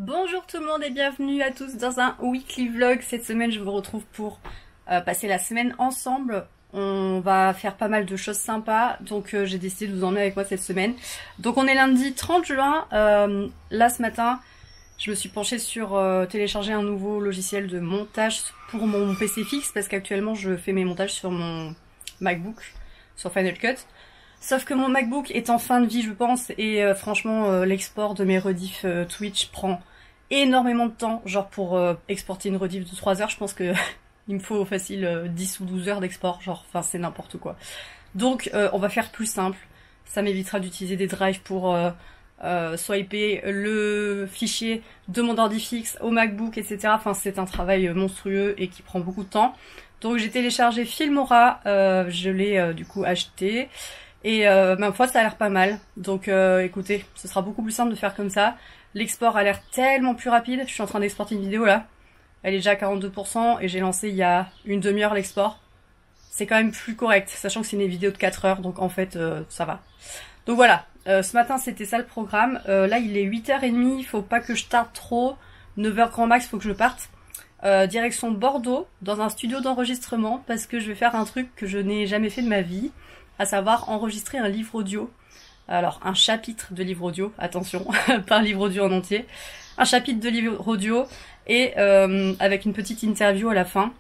Bonjour tout le monde et bienvenue à tous dans un weekly vlog. Cette semaine je vous retrouve pour passer la semaine ensemble. On va faire pas mal de choses sympas, donc j'ai décidé de vous emmener avec moi cette semaine. Donc on est lundi 30 juin, là ce matin je me suis penchée sur télécharger un nouveau logiciel de montage pour mon PC fixe, parce qu'actuellement je fais mes montages sur mon MacBook, sur Final Cut. Sauf que mon MacBook est en fin de vie je pense, et franchement l'export de mes rediffs Twitch prend énormément de temps. Genre pour exporter une rediff de 3 heures, je pense que il me faut facile 10 ou 12 heures d'export, genre enfin c'est n'importe quoi. Donc on va faire plus simple, ça m'évitera d'utiliser des drives pour swiper le fichier de mon ordi fixe au MacBook, etc. Enfin c'est un travail monstrueux et qui prend beaucoup de temps. Donc j'ai téléchargé Filmora, je l'ai du coup acheté. Et ma foi ça a l'air pas mal, donc écoutez, ce sera beaucoup plus simple de faire comme ça. L'export a l'air tellement plus rapide, je suis en train d'exporter une vidéo là, elle est déjà à 42% et j'ai lancé il y a une demi-heure l'export. C'est quand même plus correct, sachant que c'est une vidéo de 4 heures, donc en fait ça va. Donc voilà, ce matin c'était ça le programme, là il est 8h30, il faut pas que je tarde trop, 9h grand max, faut que je parte. Direction Bordeaux, dans un studio d'enregistrement, parce que je vais faire un truc que je n'ai jamais fait de ma vie, à savoir enregistrer un livre audio. Alors un chapitre de livre audio, attention, pas un livre audio en entier, un chapitre de livre audio, et avec une petite interview à la fin.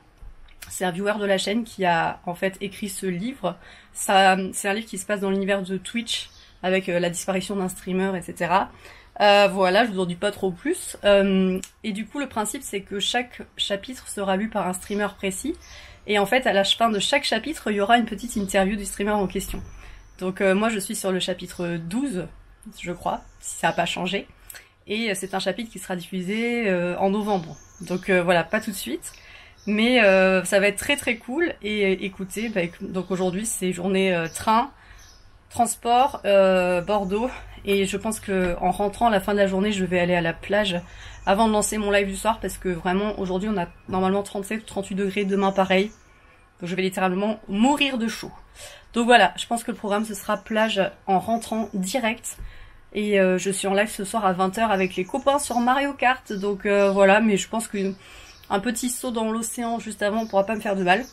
C'est un viewer de la chaîne qui a en fait écrit ce livre. C'est un livre qui se passe dans l'univers de Twitch, avec la disparition d'un streamer, etc. Voilà, je vous en dis pas trop plus. Et du coup le principe c'est que chaque chapitre sera lu par un streamer précis, et en fait à la fin de chaque chapitre il y aura une petite interview du streamer en question. Donc moi je suis sur le chapitre 12 je crois, si ça n'a pas changé, et c'est un chapitre qui sera diffusé en novembre. Donc voilà, pas tout de suite, mais ça va être très très cool. Et écoutez, donc aujourd'hui c'est journée train, transport, Bordeaux, et je pense que en rentrant à la fin de la journée je vais aller à la plage avant de lancer mon live du soir, parce que vraiment aujourd'hui on a normalement 37 ou 38 degrés, demain pareil, donc je vais littéralement mourir de chaud. Donc voilà, je pense que le programme ce sera plage en rentrant direct, et je suis en live ce soir à 20h avec les copains sur Mario Kart, donc voilà, mais je pense qu'un petit saut dans l'océan juste avant pourra pas me faire de mal.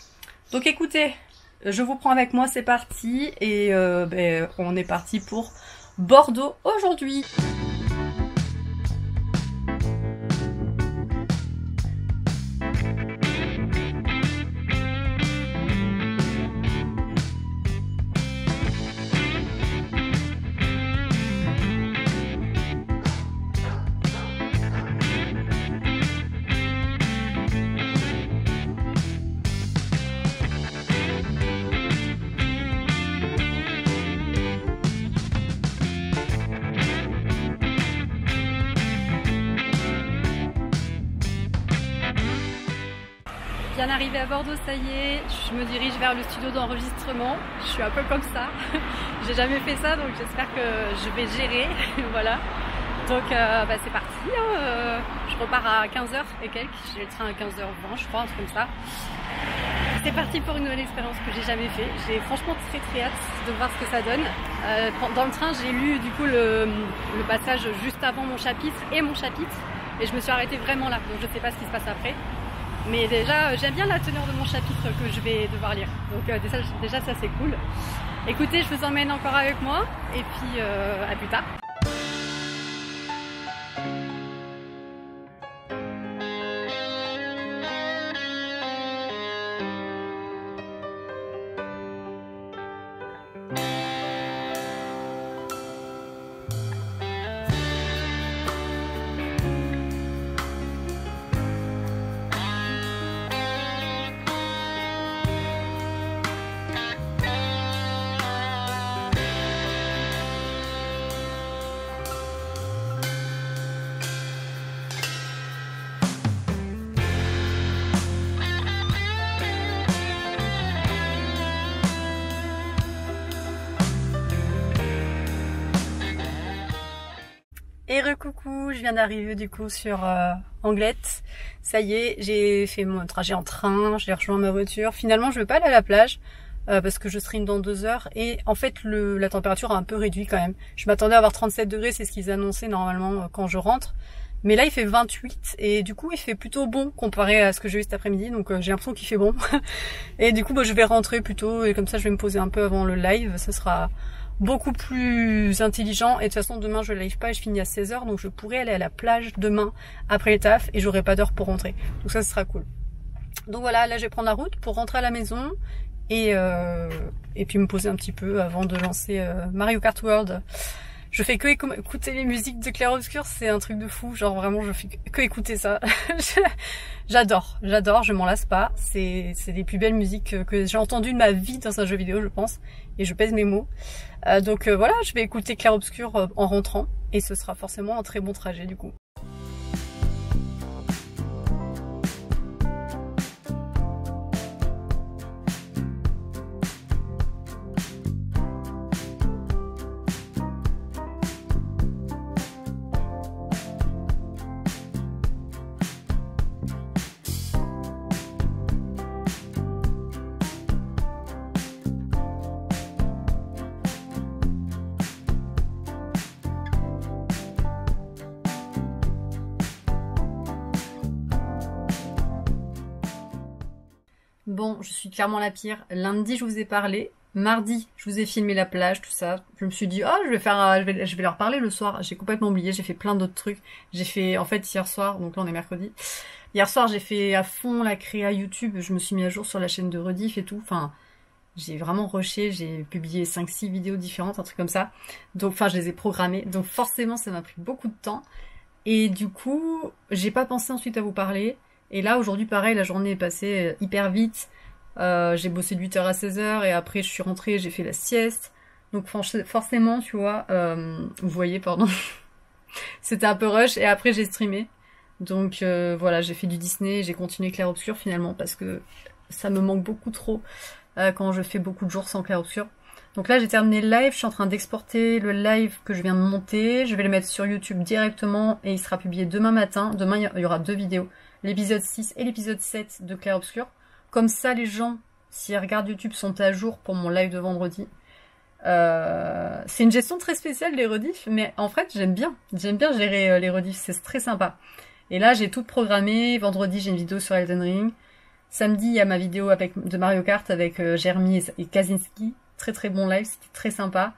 Donc écoutez, je vous prends avec moi, c'est parti, et on est parti pour Bordeaux aujourd'hui. Bien arrivé à Bordeaux, ça y est, je me dirige vers le studio d'enregistrement. Je suis un peu comme ça, j'ai jamais fait ça, donc j'espère que je vais gérer. Voilà, donc c'est parti, hein. Je repars à 15h et quelques, j'ai le train à 15h20 je crois, un truc comme ça. C'est parti pour une nouvelle expérience que j'ai jamais fait. J'ai franchement très très hâte de voir ce que ça donne. Dans le train j'ai lu du coup le passage juste avant mon chapitre et mon chapitre, et je me suis arrêtée vraiment là, donc je sais pas ce qui se passe après. Mais déjà, j'aime bien la teneur de mon chapitre que je vais devoir lire. Donc déjà ça c'est cool. Écoutez, je vous emmène encore avec moi, et puis à plus tard. Et recoucou, je viens d'arriver du coup sur Anglette. Ça y est, j'ai fait mon trajet en train, j'ai rejoint ma voiture. Finalement, je vais pas aller à la plage parce que je stream dans 2 heures. Et en fait, la température a un peu réduit quand même. Je m'attendais à avoir 37 degrés, c'est ce qu'ils annonçaient normalement quand je rentre. Mais là il fait 28 et du coup il fait plutôt bon comparé à ce que j'ai eu cet après-midi, donc j'ai l'impression qu'il fait bon. Et du coup je vais rentrer plutôt et comme ça je vais me poser un peu avant le live, ce sera beaucoup plus intelligent. Et de toute façon demain je live pas et je finis à 16h, donc je pourrais aller à la plage demain après le taf et j'aurai pas d'heure pour rentrer, donc ça ce sera cool. Donc voilà, là je vais prendre la route pour rentrer à la maison et puis me poser un petit peu avant de lancer Mario Kart World. Je fais que écouter les musiques de Clair Obscur, c'est un truc de fou, genre vraiment je fais que écouter ça. J'adore, je m'en lasse pas, c'est les plus belles musiques que j'ai entendues de ma vie dans un jeu vidéo je pense, et je pèse mes mots. Donc voilà, je vais écouter Clair Obscur en rentrant, et ce sera forcément un très bon trajet du coup. Bon, je suis clairement la pire. Lundi, je vous ai parlé. Mardi, je vous ai filmé la plage, tout ça. Je me suis dit, oh, je vais leur parler le soir. J'ai complètement oublié. J'ai fait plein d'autres trucs. J'ai fait, en fait, hier soir, donc là on est mercredi. Hier soir, j'ai fait à fond la créa YouTube. Je me suis mis à jour sur la chaîne de Rediff et tout. Enfin, j'ai vraiment rushé. J'ai publié 5-6 vidéos différentes, un truc comme ça. Donc, enfin, je les ai programmées. Donc, forcément, ça m'a pris beaucoup de temps. Et du coup, j'ai pas pensé ensuite à vous parler. Et là, aujourd'hui, pareil, la journée est passée hyper vite. J'ai bossé de 8h à 16h et après, je suis rentrée, j'ai fait la sieste. Donc, forcément, tu vois, vous voyez, pardon, c'était un peu rush. Et après, j'ai streamé. Donc, voilà, j'ai fait du Disney, j'ai continué Clair Obscur finalement parce que ça me manque beaucoup trop quand je fais beaucoup de jours sans Clair Obscur. Donc là, j'ai terminé le live, je suis en train d'exporter le live que je viens de monter. Je vais le mettre sur YouTube directement et il sera publié demain matin. Demain, il y aura 2 vidéos. L'épisode 6 et l'épisode 7 de Clair Obscur. Comme ça, les gens, s'ils regardent YouTube, sont à jour pour mon live de vendredi. C'est une gestion très spéciale, les rediffs, mais en fait, j'aime bien. J'aime bien gérer les rediffs, c'est très sympa. Et là, j'ai tout programmé. Vendredi, j'ai une vidéo sur Elden Ring. Samedi, il y a ma vidéo de Mario Kart avec Jeremy et Kaczynski. Très très bon live, c'était très sympa.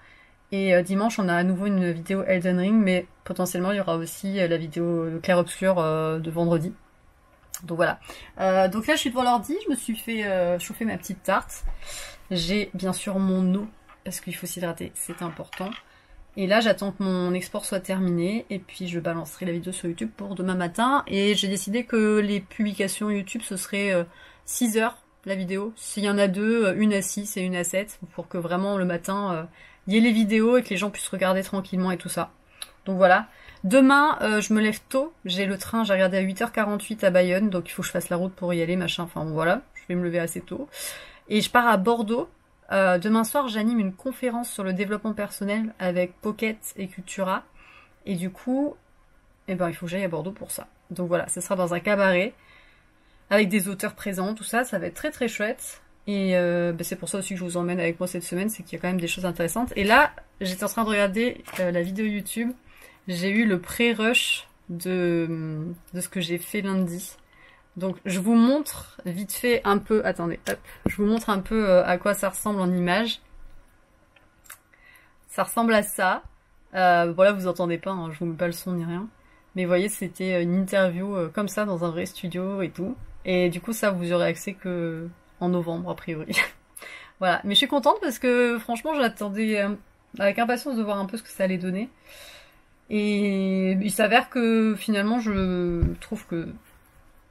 Et dimanche, on a à nouveau une vidéo Elden Ring, mais potentiellement, il y aura aussi la vidéo de Clair Obscur de vendredi. Donc voilà. Donc là, je suis devant l'ordi, je me suis fait chauffer ma petite tarte. J'ai bien sûr mon eau, parce qu'il faut s'hydrater, c'est important. Et là, j'attends que mon export soit terminé, et puis je balancerai la vidéo sur YouTube pour demain matin. Et j'ai décidé que les publications YouTube, ce serait 6 heures la vidéo. S'il y en a 2, une à 6 et une à 7, pour que vraiment le matin, il y ait les vidéos et que les gens puissent regarder tranquillement et tout ça. Donc voilà. Demain, je me lève tôt, j'ai le train, j'ai regardé à 8h48 à Bayonne, donc il faut que je fasse la route pour y aller, machin, enfin bon, voilà, je vais me lever assez tôt. Et je pars à Bordeaux. Demain soir, j'anime une conférence sur le développement personnel avec Pocket et Cultura. Et du coup, eh ben, il faut que j'aille à Bordeaux pour ça. Donc voilà, ce sera dans un cabaret, avec des auteurs présents, tout ça, ça va être très très chouette. Et c'est pour ça aussi que je vous emmène avec moi cette semaine, c'est qu'il y a quand même des choses intéressantes. Et là, j'étais en train de regarder la vidéo YouTube. J'ai eu le pré-rush de ce que j'ai fait lundi. Donc je vous montre vite fait un peu, attendez, hop, je vous montre un peu à quoi ça ressemble en image. Ça ressemble à ça. Bon là vous entendez pas, hein, je vous mets pas le son ni rien. Mais vous voyez, c'était une interview comme ça dans un vrai studio et tout. Et du coup ça vous aurez accès que en novembre a priori. Voilà, mais je suis contente parce que franchement j'attendais avec impatience de voir un peu ce que ça allait donner. Et il s'avère que finalement je trouve que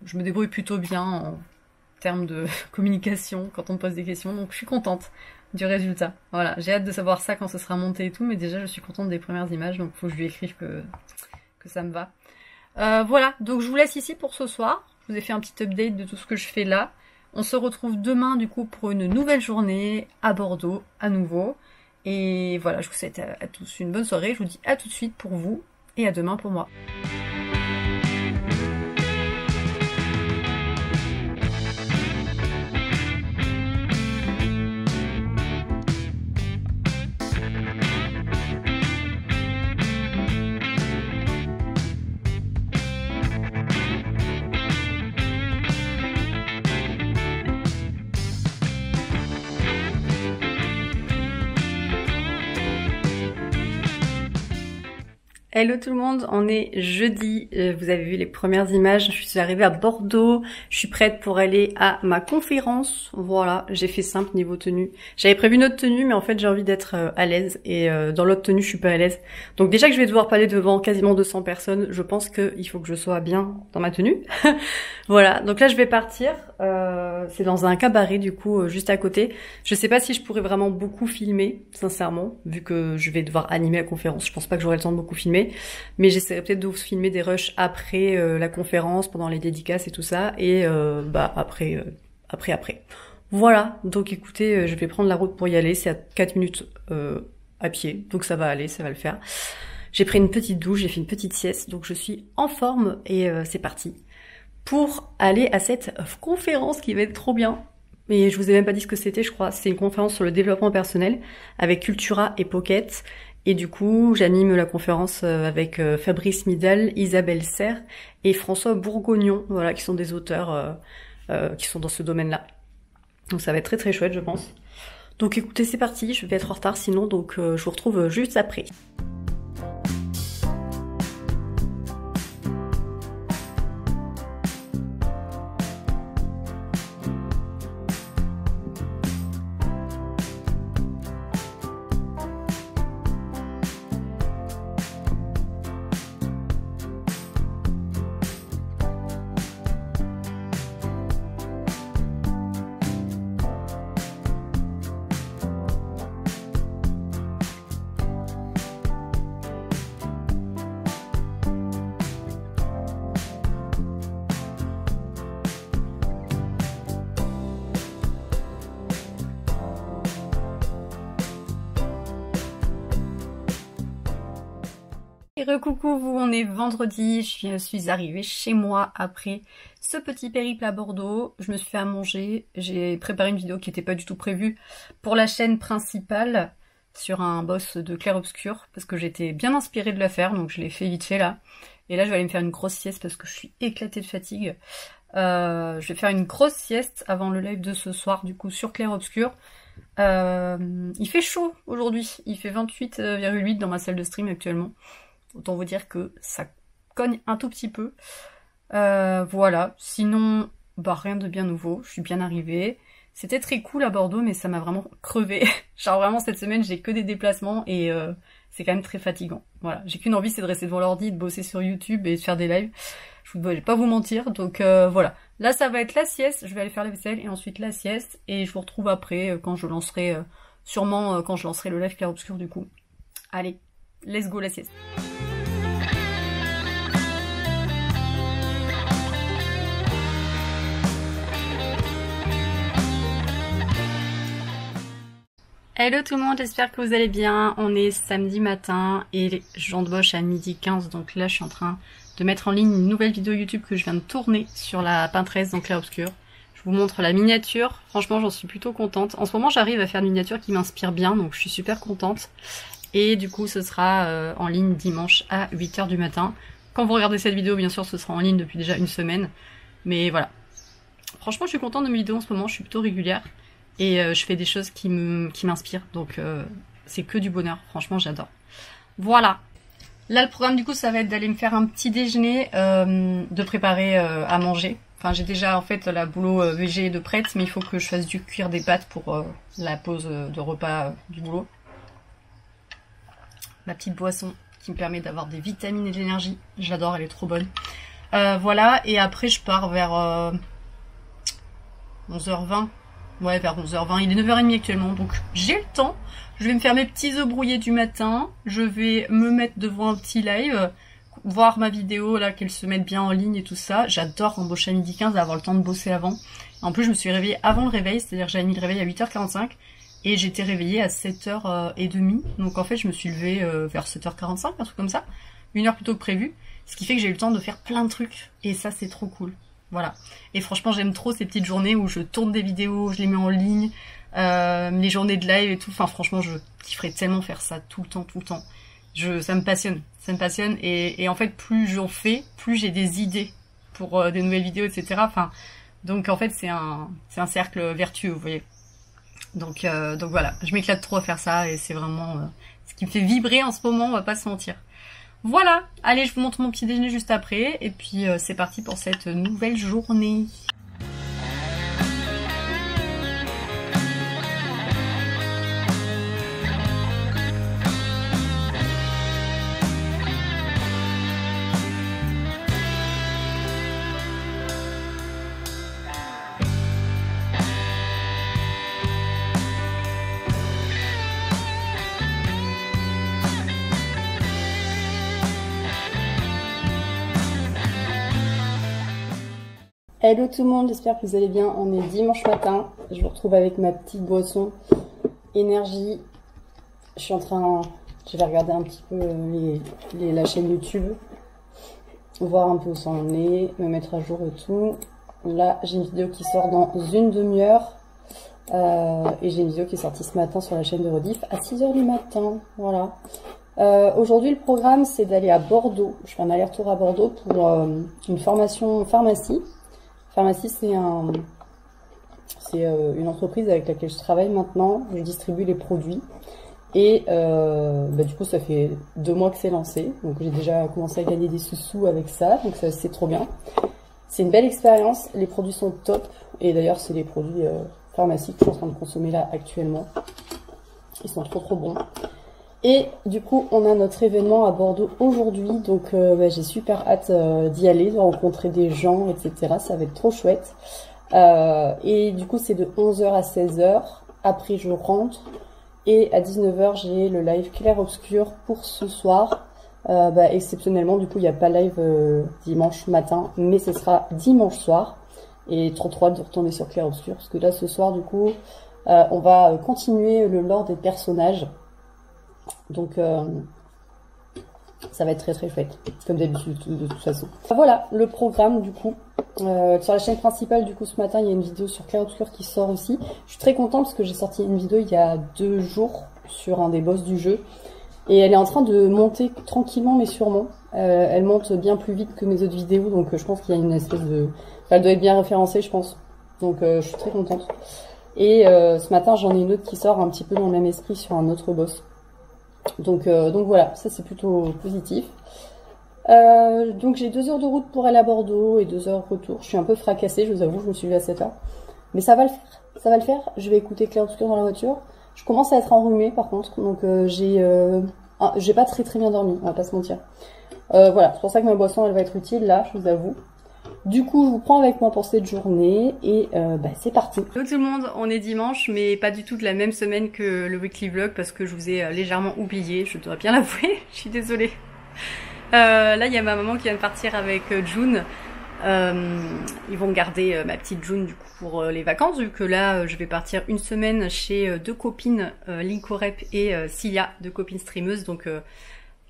je me débrouille plutôt bien en termes de communication quand on me pose des questions, donc je suis contente du résultat. Voilà, j'ai hâte de savoir ça quand ce sera monté et tout, mais déjà je suis contente des premières images, donc faut que je lui écrive que ça me va. Voilà, donc je vous laisse ici pour ce soir. Je vous ai fait un petit update de tout ce que je fais là. On se retrouve demain du coup pour une nouvelle journée à Bordeaux à nouveau. Et voilà, je vous souhaite à tous une bonne soirée. Je vous dis à tout de suite pour vous et à demain pour moi. Hello tout le monde, on est jeudi, vous avez vu les premières images, je suis arrivée à Bordeaux, je suis prête pour aller à ma conférence, voilà, j'ai fait simple niveau tenue. J'avais prévu une autre tenue mais en fait j'ai envie d'être à l'aise et dans l'autre tenue je suis pas à l'aise. Donc déjà que je vais devoir parler devant quasiment 200 personnes, je pense qu'il faut que je sois bien dans ma tenue. Voilà, donc là je vais partir, c'est dans un cabaret du coup juste à côté. Je sais pas si je pourrais vraiment beaucoup filmer, sincèrement, vu que je vais devoir animer la conférence, je pense pas que j'aurai le temps de beaucoup filmer. Mais j'essaierai peut-être de vous filmer des rushs après la conférence, pendant les dédicaces et tout ça, et après. Voilà, donc écoutez, je vais prendre la route pour y aller, c'est à 4 minutes à pied, donc ça va aller, ça va le faire. J'ai pris une petite douche, j'ai fait une petite sieste, donc je suis en forme et c'est parti pour aller à cette conférence qui va être trop bien. Mais je vous ai même pas dit ce que c'était, je crois. C'est une conférence sur le développement personnel avec Cultura et Pocket. Et du coup, j'anime la conférence avec Fabrice Midal, Isabelle Serre et François Bourgognon, voilà, qui sont des auteurs qui sont dans ce domaine-là. Donc ça va être très très chouette, je pense. Donc écoutez, c'est parti, je vais être en retard sinon, donc je vous retrouve juste après. Et recoucou vous, on est vendredi, je suis arrivée chez moi après ce petit périple à Bordeaux. Je me suis fait à manger, j'ai préparé une vidéo qui n'était pas du tout prévue pour la chaîne principale sur un boss de clair-obscur parce que j'étais bien inspirée de la faire, donc je l'ai fait vite fait là. Et là je vais aller me faire une grosse sieste parce que je suis éclatée de fatigue. Je vais faire une grosse sieste avant le live de ce soir du coup sur clair-obscur. Il fait chaud aujourd'hui, il fait 28,8 dans ma salle de stream actuellement. Autant vous dire que ça cogne un tout petit peu. Voilà, sinon, bah rien de bien nouveau, je suis bien arrivée. C'était très cool à Bordeaux, mais ça m'a vraiment crevé. Genre vraiment cette semaine, j'ai que des déplacements et c'est quand même très fatigant. Voilà, j'ai qu'une envie, c'est de rester devant l'ordi, de bosser sur YouTube et de faire des lives. Je vais pas vous mentir, donc voilà. Là, ça va être la sieste, je vais aller faire la vaisselle et ensuite la sieste. Et je vous retrouve après quand je lancerai, sûrement quand je lancerai le live clair-obscur du coup. Allez, let's go la sieste. Hello tout le monde, j'espère que vous allez bien. On est samedi matin et j'embauche à 12h15, donc là je suis en train de mettre en ligne une nouvelle vidéo YouTube que je viens de tourner sur la Pinterest dans clair-obscur. Je vous montre la miniature, franchement j'en suis plutôt contente. En ce moment j'arrive à faire une miniature qui m'inspire bien, donc je suis super contente. Et du coup ce sera en ligne dimanche à 8h du matin. Quand vous regardez cette vidéo, bien sûr ce sera en ligne depuis déjà une semaine. Mais voilà. Franchement je suis contente de mes vidéos en ce moment, je suis plutôt régulière. Et je fais des choses qui m'inspirent, donc c'est que du bonheur, franchement j'adore. Voilà. Là le programme du coup ça va être d'aller me faire un petit déjeuner, de préparer à manger. Enfin j'ai déjà en fait la boulot végé de prête, mais il faut que je fasse du cuire des pâtes pour la pause de repas du boulot. Ma petite boisson qui me permet d'avoir des vitamines et de l'énergie, j'adore, elle est trop bonne. Voilà, et après je pars vers 11h20. Ouais, vers 11h20, il est 9h30 actuellement, donc j'ai le temps. Je vais me faire mes petits œufs brouillés du matin, je vais me mettre devant un petit live, voir ma vidéo, là, qu'elle se mette bien en ligne et tout ça. J'adore embaucher à 12h15, avoir le temps de bosser avant. En plus, je me suis réveillée avant le réveil, c'est-à-dire que j'avais mis le réveil à 8h45, et j'étais réveillée à 7h30, donc en fait, je me suis levée vers 7h45, un truc comme ça, une heure plus tôt que prévu, ce qui fait que j'ai eu le temps de faire plein de trucs, et ça, c'est trop cool. Voilà. Et franchement, j'aime trop ces petites journées où je tourne des vidéos, je les mets en ligne, les journées de live et tout. Enfin, franchement, je kifferais tellement faire ça tout le temps, tout le temps. Ça me passionne. Ça me passionne. Et en fait, plus j'en fais, plus j'ai des idées pour des nouvelles vidéos, etc. Enfin, donc en fait, c'est un cercle vertueux, vous voyez. Donc voilà. Je m'éclate trop à faire ça et c'est vraiment ce qui me fait vibrer en ce moment, on va pas se mentir. Voilà, allez, je vous montre mon petit déjeuner juste après, et puis c'est parti pour cette nouvelle journée. Hello tout le monde, j'espère que vous allez bien. On est dimanche matin, je vous retrouve avec ma petite boisson énergie. Je vais regarder un petit peu la chaîne YouTube, voir un peu où ça en est, me mettre à jour et tout. Là, j'ai une vidéo qui sort dans une demi-heure et j'ai une vidéo qui est sortie ce matin sur la chaîne de Rediff à 6 h du matin. Voilà. Aujourd'hui, le programme, c'est d'aller à Bordeaux. Je fais un aller-retour à Bordeaux pour une formation pharmacie. Pharmacie, c'est une entreprise avec laquelle je travaille maintenant. Je distribue les produits. Et du coup, ça fait 2 mois que c'est lancé. Donc, j'ai déjà commencé à gagner des sous avec ça. Donc, ça, c'est trop bien. C'est une belle expérience. Les produits sont top. Et d'ailleurs, c'est les produits pharmacie que je suis en train de consommer là actuellement. Ils sont trop bons. Et du coup, on a notre événement à Bordeaux aujourd'hui, donc j'ai super hâte d'y aller, de rencontrer des gens, etc. Ça va être trop chouette. Et du coup, c'est de 11 h à 16 h. Après, je rentre. Et à 19 h, j'ai le live clair-obscur pour ce soir. Exceptionnellement, du coup, il n'y a pas live dimanche matin, mais ce sera dimanche soir. Et trop hâte de retourner sur clair-obscur, parce que là, ce soir, du coup, on va continuer le lore des personnages. Donc ça va être très chouette, comme d'habitude de toute façon. Voilà le programme du coup. Sur la chaîne principale du coup ce matin il y a une vidéo sur clair-obscur qui sort aussi. Je suis très contente parce que j'ai sorti une vidéo il y a 2 jours sur un des boss du jeu. Et elle est en train de monter tranquillement mais sûrement. Elle monte bien plus vite que mes autres vidéos, donc je pense qu'il y a une espèce de... Enfin, elle doit être bien référencée je pense. Donc je suis très contente. Et ce matin j'en ai une autre qui sort un petit peu dans le même esprit sur un autre boss. Donc voilà, ça c'est plutôt positif. Donc j'ai 2 heures de route pour aller à Bordeaux et 2 heures retour. Je suis un peu fracassée, je vous avoue, je me suis levée à 7 h. Mais ça va le faire, ça va le faire. Je vais écouter clair-obscur dans la voiture. Je commence à être enrhumée par contre, donc j'ai pas très bien dormi, on va pas se mentir. Voilà, c'est pour ça que ma boisson elle va être utile là, je vous avoue. Du coup, je vous prends avec moi pour cette journée et c'est parti. Hello tout le monde, on est dimanche, mais pas du tout de la même semaine que le weekly vlog parce que je vous ai légèrement oublié, je dois bien l'avouer, je suis désolée. Là, il y a ma maman qui vient de partir avec June. Ils vont garder ma petite June du coup pour les vacances, vu que là, je vais partir une semaine chez 2 copines, Linkorep et Cilia, 2 copines streameuses, donc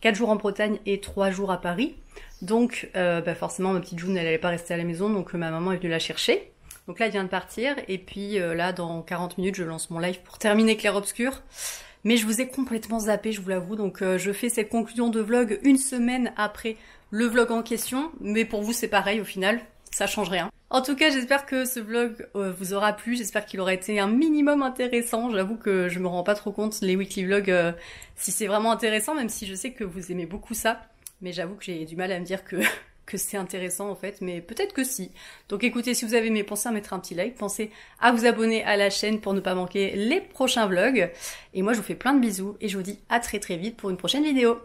4 jours en Bretagne et 3 jours à Paris. Donc forcément ma petite June elle allait pas rester à la maison, donc ma maman est venue la chercher. Donc là elle vient de partir et puis là dans 40 minutes je lance mon live pour terminer clair-obscur. Mais je vous ai complètement zappé, je vous l'avoue, donc je fais cette conclusion de vlog une semaine après le vlog en question. Mais pour vous c'est pareil au final, ça change rien. En tout cas j'espère que ce vlog vous aura plu, j'espère qu'il aura été un minimum intéressant. J'avoue que je me rends pas trop compte les weekly vlogs si c'est vraiment intéressant, même si je sais que vous aimez beaucoup ça. Mais j'avoue que j'ai du mal à me dire que c'est intéressant en fait, mais peut-être que si. Donc écoutez, si vous avez aimé, pensez à mettre un petit like, pensez à vous abonner à la chaîne pour ne pas manquer les prochains vlogs. Et moi je vous fais plein de bisous et je vous dis à très vite pour une prochaine vidéo.